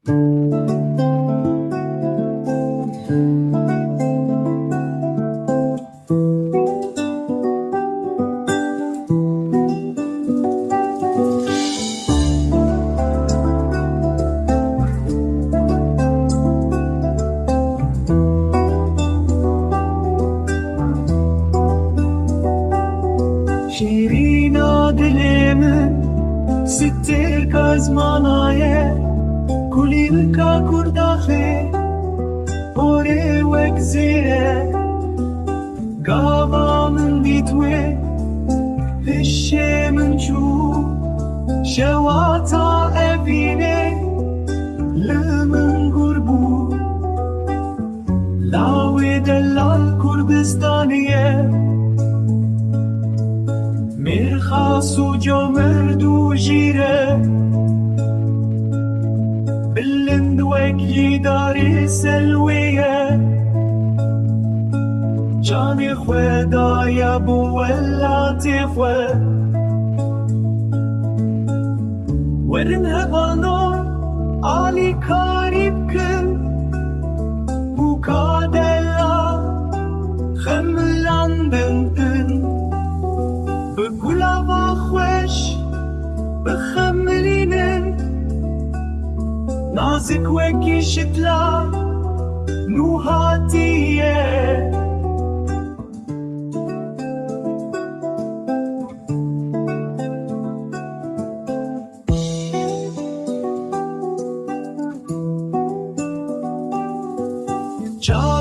شیرینا دل من ستر کازمانایه کلیم کا کردافه اوره وک زیره گاوا من دیتوه پشه من چو شواتا اوینه لمن قربو لاوی دلال کردستانیه مرخص و جمرد و جیره بلند وکی داری سلویه جانی خدای بو لطیفه ورن هبانو آلی کاریب کن بو کادلا خملان بنتن بگولا خوش بخملینن نازک وکی شتلا نوهاتیه جا